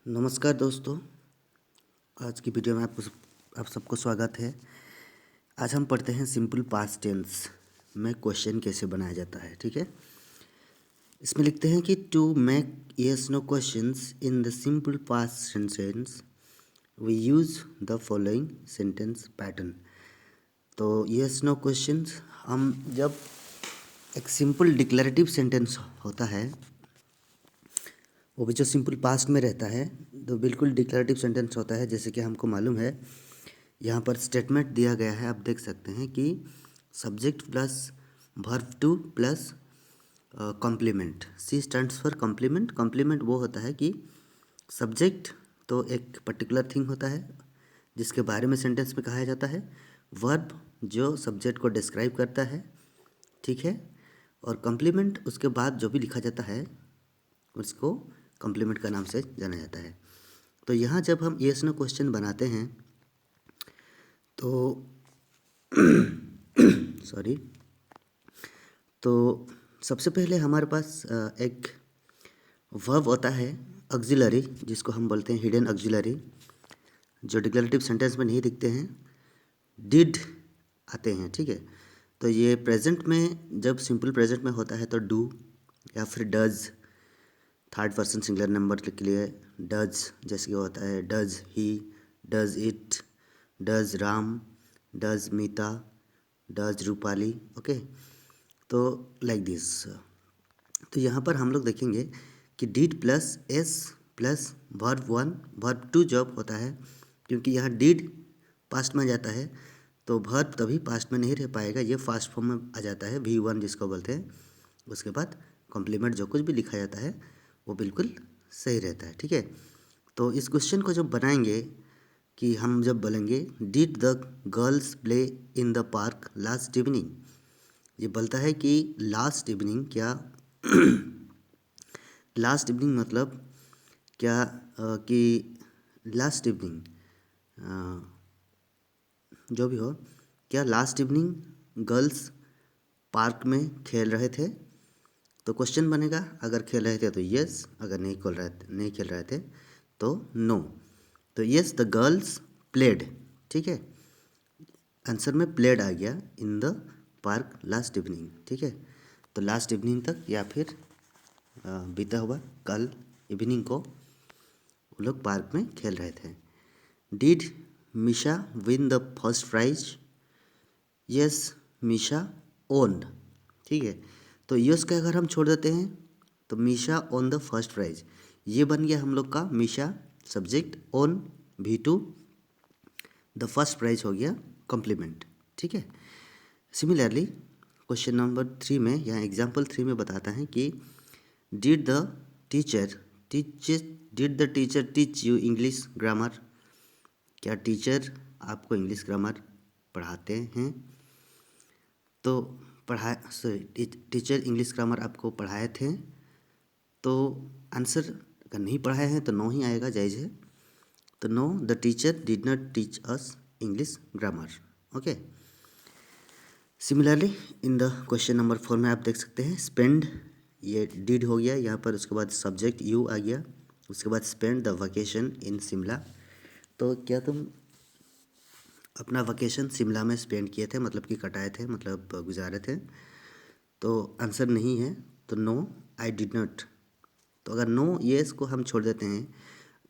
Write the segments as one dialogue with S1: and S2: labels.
S1: नमस्कार दोस्तों, आज की वीडियो में आप सबको स्वागत है। आज हम पढ़ते हैं सिंपल पास्ट टेंस में क्वेश्चन कैसे बनाया जाता है। ठीक है, इसमें लिखते हैं कि to make yes no questions in the simple past sentence we use the following sentence pattern. तो यस नो क्वेश्चंस हम जब एक सिंपल डिक्लेरेटिव सेंटेंस होता है, वो भी जो सिंपल पास्ट में रहता है, तो बिल्कुल डिक्लेरेटिव सेंटेंस होता है। जैसे कि हमको मालूम है, यहाँ पर स्टेटमेंट दिया गया है, आप देख सकते हैं कि subject plus verb two plus complement. C stands for complement. Complement वो होता है कि सब्जेक्ट तो एक पर्टिकुलर थिंग होता है जिसके बारे में सेंटेंस में कहा जाता है, वर्ब जो सब्जेक्ट को डिस्क्राइब करता है, ठीक है, और कॉम्प्लीमेंट उसके बाद जो भी लिखा जाता है उसको कॉम्प्लीमेंट का नाम से जाना जाता है। तो यहाँ जब हम यस नो क्वेश्चन बनाते हैं तो सॉरी, तो सबसे पहले हमारे पास एक वर्ब होता है ऑक्सिलरी, जिसको हम बोलते हैं हिडन ऑक्सिलरी, जो डिक्लेरेटिव सेंटेंस में नहीं दिखते हैं, डिड आते हैं। ठीक है, तो ये प्रेजेंट में जब सिंपल प्रेजेंट में होता है तो डू या फिर does, third person singular number के लिए डज, जैसे कि होता है does he, does it, does Ram, does Meeta, does Rupali. Okay, तो लाइक दिस। तो यहाँ पर हम लोग देखेंगे कि did plus S plus verb one verb two job होता है, क्योंकि यहाँ डिड पास्ट में जाता है तो वर्ब तभी पास्ट में नहीं रह पाएगा, ये फास्ट फॉर्म में आ जाता है, वी वन जिसको बोलते हैं। उसके बाद कॉम्प्लीमेंट जो कुछ भी लिखा जाता है वो बिल्कुल सही रहता है। ठीक है, तो इस क्वेश्चन को जब बनाएंगे कि हम जब बोलेंगे did the girls play in the park last evening, ये बोलता है कि लास्ट इवनिंग क्या लास्ट इवनिंग मतलब क्या कि लास्ट इवनिंग जो भी हो, क्या लास्ट इवनिंग गर्ल्स पार्क में खेल रहे थे। तो क्वेश्चन बनेगा, अगर खेल रहे थे तो यस, अगर नहीं खेल रहे थे तो नो। तो यस द गर्ल्स प्लेड, ठीक है, आंसर में प्लेड आ गया in the park last evening. ठीक है, तो लास्ट इवनिंग तक या फिर बीता हुआ कल इवनिंग को वो लोग पार्क में खेल रहे थे। Did Misha win the first prize, yes Misha owned. ठीक है, तो यस का अगर हम छोड़ देते हैं तो मिशा ओन द फर्स्ट प्राइज, ये बन गया हम लोग का मिशा सब्जेक्ट, ओन भी टू, द फर्स्ट प्राइज हो गया कॉम्प्लीमेंट। ठीक है, सिमिलरली क्वेश्चन नंबर 3 में, यहाँ एग्जाम्पल 3 में बताता है कि did the teacher teach you English grammar, क्या टीचर आपको इंग्लिश ग्रामर पढ़ाते हैं। तो टीचर इंग्लिश ग्रामर आपको पढ़ाए थे, तो आंसर अगर नहीं पढ़ाए हैं तो नो ही आएगा, जायज़ है। तो know the teacher did not teach us English grammar. Okay, similarly in the question number 4 में आप देख सकते हैं स्पेंड, ये डिड हो गया यहाँ पर, उसके बाद सब्जेक्ट यू आ गया, उसके बाद spend the vacation in Shimla. तो क्या तुम अपना वकेशन शिमला में स्पेंड किए थे, मतलब कि कटाए थे, मतलब गुजारे थे। तो आंसर नहीं है, तो नो आई डिड नॉट। तो अगर नो येस को हम छोड़ देते हैं,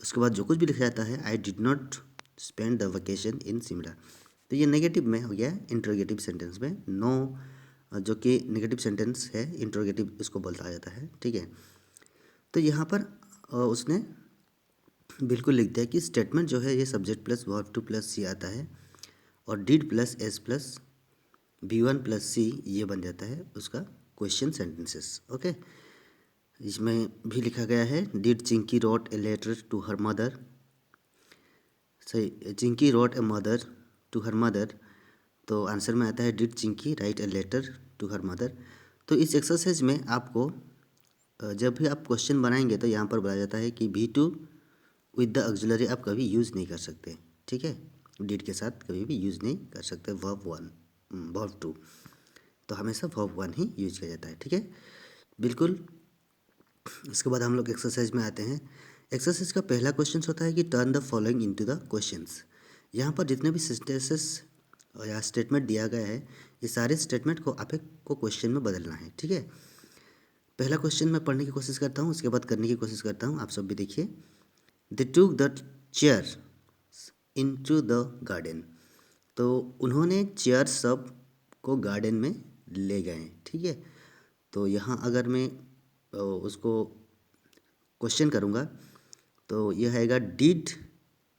S1: उसके बाद जो कुछ भी लिखा जाता है I did not spend the vacation in Shimla, तो ये नेगेटिव में हो गया, इंट्रोगेटिव सेंटेंस में नो जो कि नेगेटिव सेंटेंस है, इंट्रोगेटिव इसको बोलता जाता है। ठीक है, तो यहाँ पर उसने बिल्कुल लिख दिया कि स्टेटमेंट जो है ये subject plus verb two plus C आता है, और did plus S plus V one plus C ये बन जाता है उसका क्वेश्चन सेंटेंसेस। ओके, इसमें भी लिखा गया है did Chinki wrote a letter to her mother, सही, Chinki wrote a mother to her mother, तो आंसर में आता है did Chinki write a letter to her mother. तो इस एक्सरसाइज में आपको जब भी आप क्वेश्चन बनाएंगे तो यहाँ पर बोला जाता है कि भी टू विद द ऑक्सिलरी आप कभी यूज़ नहीं कर सकते। ठीक है, डिड के साथ कभी भी यूज़ नहीं कर सकते वर्ब वन वर्ब टू, तो हमेशा वर्ब वन ही यूज किया जाता है। ठीक है, बिल्कुल। इसके बाद हम लोग एक्सरसाइज में आते हैं। एक्सरसाइज का पहला क्वेश्चन होता है कि turn the following into the questions. यहाँ पर जितने भी सेंटेंसेस या स्टेटमेंट दिया गया है, ये सारे स्टेटमेंट को आप को क्वेश्चन में बदलना है, ठीक है। पहला क्वेश्चन मैं पढ़ने की कोशिश करता हूँ, उसके बाद करने की कोशिश करता हूँ, आप सब भी देखिए। They took the chair into the garden. तो उन्होंने चेयर सब को गार्डन में ले गए, ठीक है। तो यहाँ अगर मैं उसको क्वेश्चन करूँगा तो यह आएगा डिड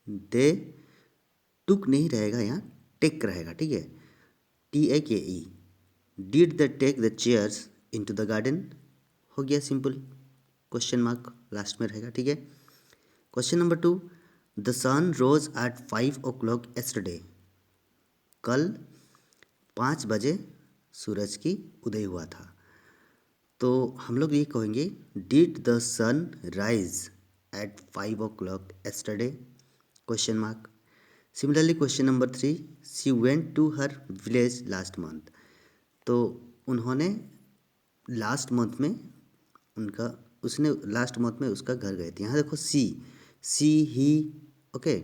S1: दे, टुक नहीं रहेगा, यहाँ टेक रहेगा, ठीक है, TAKE। Did the take the chairs into the garden, हो गया सिंपल, क्वेश्चन मार्क लास्ट में रहेगा, ठीक है। Question number 2, the sun rose at 5 o'clock yesterday। कल 5 बजे सूरज की उदय हुआ था। तो हम लोग ये कहेंगे did the sun rise at 5 o'clock yesterday, question mark. Similarly question number 3, she went to her village last month. तो उन्होंने लास्ट मंथ में उसने लास्ट मंथ में उसका घर गए थे। यहाँ देखो सी ही, ओके,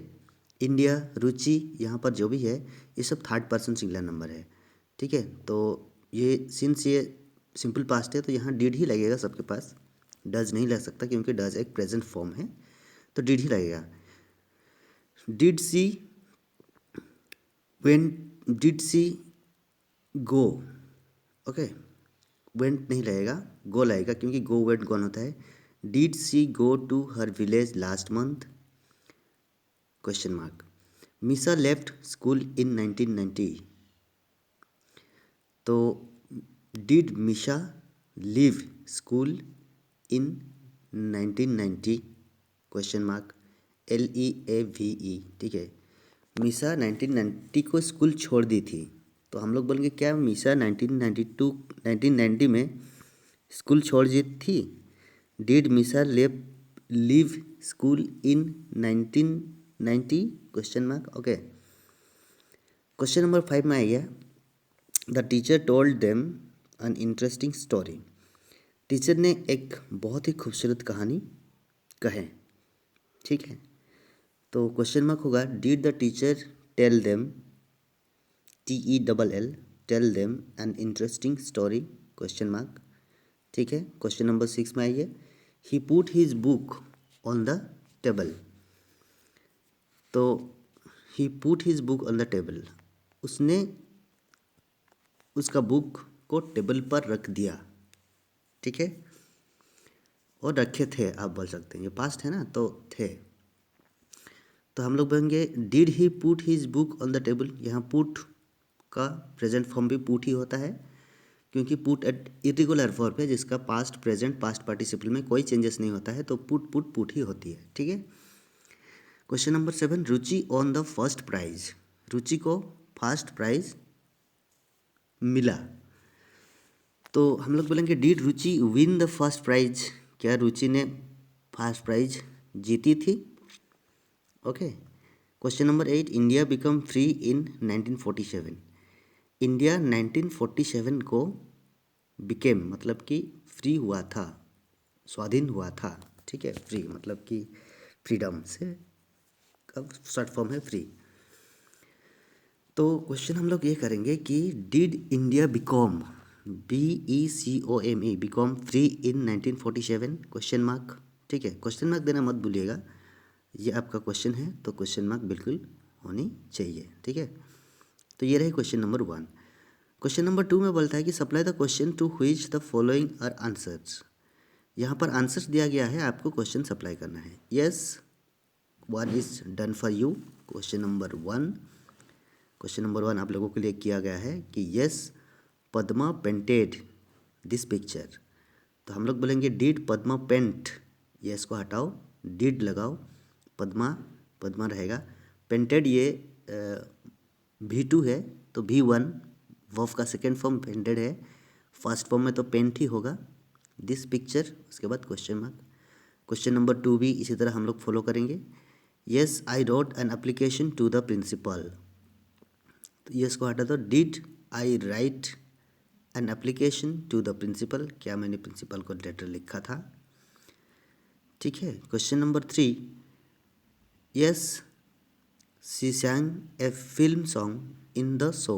S1: इंडिया, रुचि, यहाँ पर जो भी है ये सब थर्ड पर्सन सिंगुलर नंबर है, ठीक है। तो ये सिंस ये सिंपल पास्ट है तो यहाँ डिड ही लगेगा सबके पास, डज नहीं लग सकता क्योंकि डज एक प्रेजेंट फॉर्म है, तो डिड ही लगेगा। Did she go, okay, went नहीं लगेगा, गो लगेगा क्योंकि गो वेंट गॉन होता है। Did she go to her village last month, question mark. Misha left school in 1990। तो did Misha leave school in 1990, question mark, LEAVE, ठीक है। मिसा 1990 को स्कूल छोड़ दी थी, तो हम लोग बोलेंगे क्या मिसा 1990 में स्कूल छोड़ दी थी। डिड मिसा leave school in 1990, question mark, okay. Question number 5 में आ गया, the teacher told them an interesting story. Teacher ने एक बहुत ही खूबसूरत कहानी कहे, ठीक है। तो क्वेश्चन मार्क होगा did the teacher tell them, TELL, tell them an interesting story, question mark, ठीक है। क्वेश्चन नंबर 6 में आइए, he put his book on the table. तो he put his book on the table, उसने उसका book को table पर रख दिया, ठीक है। और रखे थे आप बोल सकते हैं, ये पास्ट है ना तो थे। तो हम लोग बोलेंगे did he put his book on the table. यहाँ पुट का प्रेजेंट फॉर्म भी पुट ही होता है क्योंकि पुट एट इरेगुलर वर्ब है जिसका पास्ट प्रेजेंट पास्ट पार्टिसिपल में कोई चेंजेस नहीं होता है, तो पुट ही होती है, ठीक है। Question number 7, Ruchi won the first prize. Ruchi को फर्स्ट प्राइज मिला, तो हम लोग बोलेंगे did Ruchi win the first prize. क्या रुचि ने फर्स्ट प्राइज जीती थी, okay. Question number 8, India become free in 1947। India 1947 को बिकेम मतलब कि फ्री हुआ था, स्वाधीन हुआ था, ठीक है। फ्री मतलब कि फ्रीडम से अब शॉर्ट फॉर्म है फ्री। तो क्वेश्चन हम लोग ये करेंगे कि did India become, BECOME, become free in 1947, question mark, ठीक है। क्वेश्चन मार्क देना मत भूलिएगा, ये आपका क्वेश्चन है तो क्वेश्चन मार्क बिल्कुल होनी चाहिए, ठीक है। तो ये रहे क्वेश्चन नंबर 1। क्वेश्चन नंबर 2 में बोलता है कि supply the question to which the following are answers. यहाँ पर आंसर्स दिया गया है, आपको क्वेश्चन सप्लाई करना है। Yes, 1 is done for you. Question number 1 आप लोगों के लिए किया गया है कि yes Padma painted this picture. तो हम लोग बोलेंगे डिड पद्मा पेंट, यस को हटाओ, डिड लगाओ, पद्मा रहेगा, पेंटेड ये V2 है तो V1 वर्ब का सेकेंड फॉर्म पेंटेड है, फर्स्ट फॉर्म में तो पेंट ही होगा, दिस पिक्चर, उसके बाद क्वेश्चन मार्क। क्वेश्चन नंबर 2 भी इसी तरह हम लोग फॉलो करेंगे। Yes I wrote an application to the principal. तो यस को हटा दो, did I write an application to the principal, क्या मैंने प्रिंसिपल को लेटर लिखा था, ठीक है। Question number 3, yes she sang a film song in the show.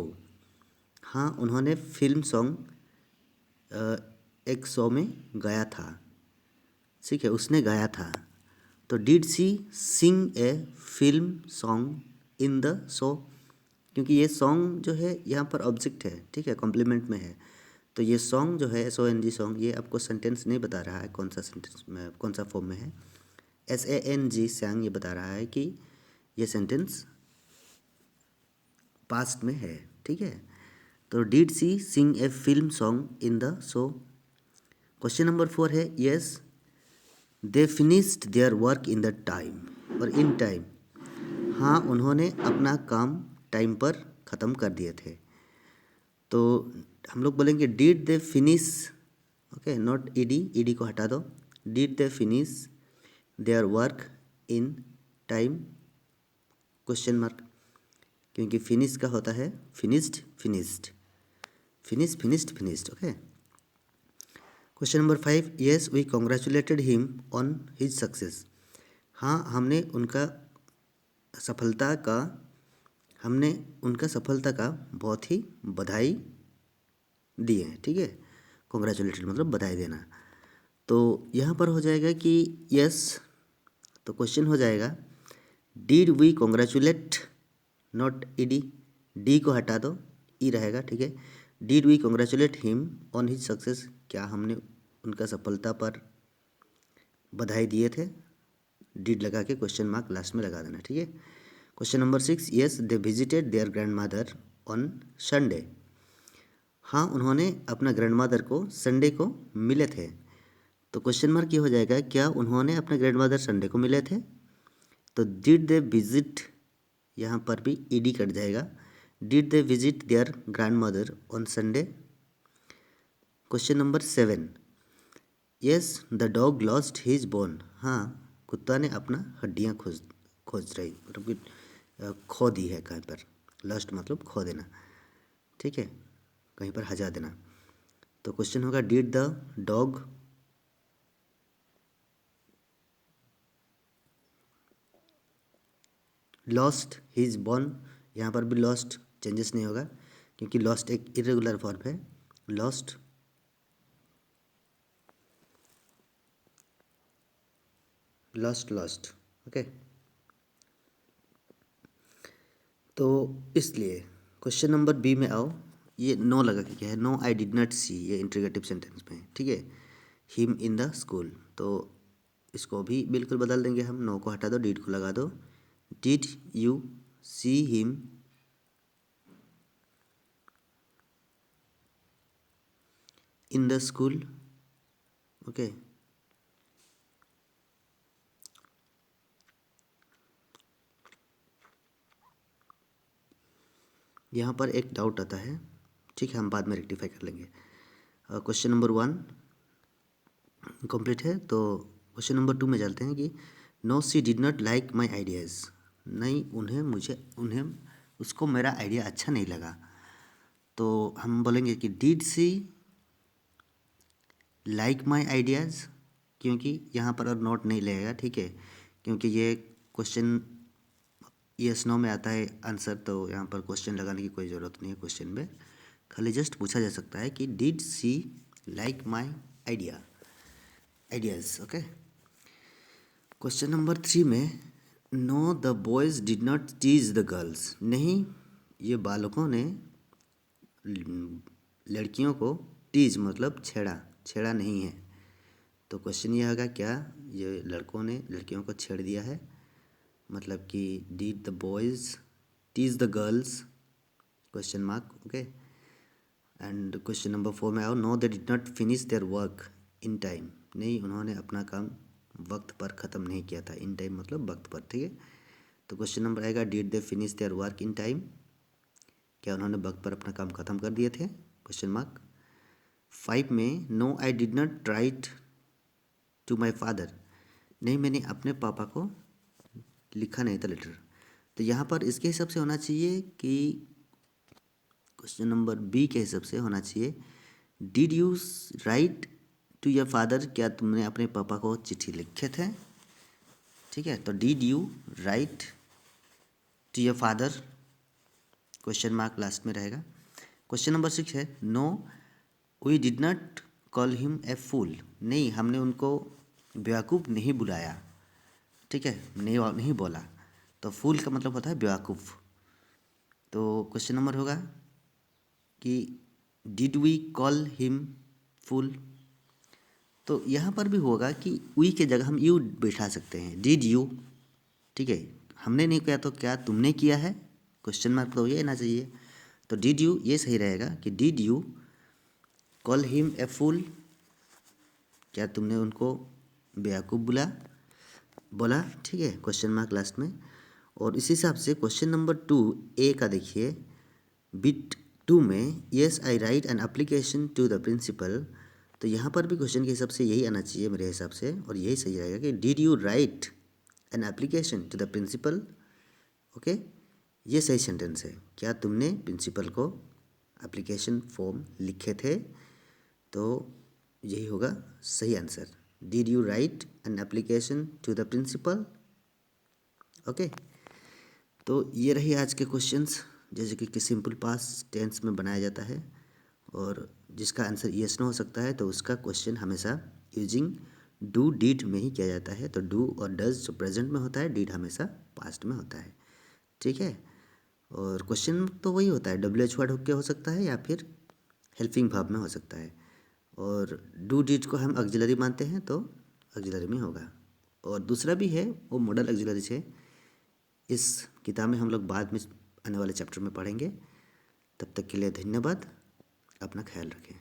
S1: हाँ, उन्होंने फिल्म सॉन्ग एक शो में गाया था। ठीक है, उसने गाया था। तो did she sing a film song in the show, क्योंकि ये सॉन्ग जो है यहाँ पर ऑब्जेक्ट है, ठीक है, कॉम्प्लीमेंट में है। तो ये सॉन्ग जो है SONG सॉन्ग, ये आपको सेंटेंस नहीं बता रहा है कौन सा सेंटेंस में, कौन सा फॉर्म में है। SANG सैंग ये बता रहा है कि ये सेंटेंस पास्ट में है, ठीक है। तो did she sing a film song in the show. Question number 4 है, yes they finished their work in the time और इन टाइम। हाँ, उन्होंने अपना काम टाइम पर ख़त्म कर दिए थे। तो हम लोग बोलेंगे did they finish, okay, not ED को हटा दो। Did they finish their work in time, question mark, क्योंकि फिनिश का होता है finished, finished, okay. Question number 5, yes we congratulated him on his success. हाँ, हमने उनका सफलता का बहुत ही बधाई दी है, ठीक है। कॉन्ग्रेचुलेटेड मतलब बधाई देना। तो यहाँ पर हो जाएगा कि यस, तो क्वेश्चन हो जाएगा did we congratulate, not ED, D को हटा दो, ई रहेगा, ठीक है। Did we congratulate him on his success, क्या हमने उनका सफलता पर बधाई दिए थे, डिड लगा के क्वेश्चन मार्क लास्ट में लगा देना, ठीक है। Question number 6, yes they visited their grandmother on Sunday. हाँ, उन्होंने अपना ग्रैंड मदर को संडे को मिले थे। तो क्वेश्चन मार्क ये हो जाएगा, क्या उन्होंने अपने ग्रैंड मदर संडे को मिले थे। तो डिड दे विजिट, यहाँ पर भी ईडी कट जाएगा। Did they visit their grandmother on Sunday. Question number 7, yes the dog lost his bone. हाँ, कुत्ता ने अपना हड्डियाँ खोज रही, मतलब कि खो दी है कहीं पर। लॉस्ट मतलब खो देना, ठीक है, कहीं पर हजा देना। तो क्वेश्चन होगा did the dog lost his bone. यहाँ पर भी लॉस्ट चेंजेस नहीं होगा, क्योंकि लॉस्ट एक इरेगुलर फॉर्म है। Lost, okay. तो इसलिए क्वेश्चन नंबर बी में आओ। ये नो लगा के क्या है, नो आई डिड नॉट सी, ये इंट्रीगेटिव सेंटेंस में है, ठीक है। हिम इन द स्कूल, तो इसको भी बिल्कुल बदल देंगे हम, नो को हटा दो, डिड को लगा दो। Did you see him in the school, okay. यहाँ पर एक डाउट आता है, ठीक है, हम बाद में रेक्टिफाई कर लेंगे। क्वेश्चन नंबर 1 कंप्लीट है। तो क्वेश्चन नंबर 2 में चलते हैं कि no she did not like my ideas. नहीं, उन्हें उसको मेरा आइडिया अच्छा नहीं लगा। तो हम बोलेंगे कि did she like my ideas, क्योंकि यहाँ पर और नॉट नहीं लगेगा, ठीक है, क्योंकि ये क्वेश्चन यस नो में आता है आंसर। तो यहाँ पर क्वेश्चन लगाने की कोई ज़रूरत नहीं है क्वेश्चन में, खाली जस्ट पूछा जा सकता है कि did she like my ideas, okay. Question number 3 में no the boys did not tease the girls. नहीं, ये बालकों ने लड़कियों को टीज मतलब छेड़ा नहीं है। तो क्वेश्चन ये होगा, क्या ये लड़कों ने लड़कियों को छेड़ दिया है, मतलब कि did the boys tease the girls, question mark, okay. And question number 4 में आओ, no they did not finish their work in time. नहीं, उन्होंने अपना काम वक्त पर ख़त्म नहीं किया था, इन टाइम मतलब वक्त पर, ठीक है। तो क्वेश्चन नंबर आएगा, did they finish their work in time, क्या उन्होंने वक्त पर अपना काम ख़त्म कर दिए थे, क्वेश्चन मार्क। 5 में no I did not write to my father. नहीं, मैंने अपने पापा को लिखा नहीं था लेटर। तो यहाँ पर इसके हिसाब से होना चाहिए कि क्वेश्चन नंबर बी के हिसाब से होना चाहिए, did you write to your father, क्या तुमने अपने पापा को चिट्ठी लिखे थे, ठीक है। तो did you write to your father, question mark last में रहेगा। क्वेश्चन नंबर 6 है, no we did not call him a fool, नहीं हमने उनको बेवकूफ़ नहीं बुलाया, ठीक है, नहीं बोला। तो फूल का मतलब होता है बेवकूफ़। तो क्वेश्चन नंबर होगा कि डिड वी कॉल हिम फूल, तो यहाँ पर भी होगा कि वी के जगह हम यू बैठा सकते हैं, डिड यू, ठीक है। हमने नहीं किया तो क्या तुमने किया है, क्वेश्चन मार्क तो ये ना चाहिए। तो डिड यू ये सही रहेगा कि did you call him a fool, क्या तुमने उनको बेवकूफ़ बोला, ठीक है, क्वेश्चन मार्क लास्ट में। और इसी हिसाब से क्वेश्चन नंबर 2 ए का देखिए, बिट 2 में yes I write an application to the principal, तो यहाँ पर भी क्वेश्चन के हिसाब से यही आना चाहिए मेरे हिसाब से, और यही सही रहेगा कि did you write an application to the principal, okay, ये सही सेंटेंस है, क्या तुमने प्रिंसिपल को एप्लीकेशन फॉर्म लिखे थे, तो यही होगा सही answer, did you write an application to the principal, okay. तो ये रही आज के क्वेश्चंस, जैसे कि सिंपल पास्ट टेंस में बनाया जाता है, और जिसका आंसर यस नो हो सकता है तो उसका क्वेश्चन हमेशा यूजिंग डू डिड में ही किया जाता है। तो डू और डज जो प्रेजेंट में होता है, डिड हमेशा पास्ट में होता है, ठीक है। और क्वेश्चन तो वही होता है, WH वर्ड होके हो सकता है या फिर हेल्पिंग वर्ब में हो सकता है, और डू डिड को हम ऑक्सिलरी मानते हैं तो ऑक्सिलरी में होगा। और दूसरा भी है, वो मॉडल ऑक्सिलरी है, इस किताब में हम लोग बाद में आने वाले चैप्टर में पढ़ेंगे। तब तक के लिए धन्यवाद, अपना ख्याल रखें।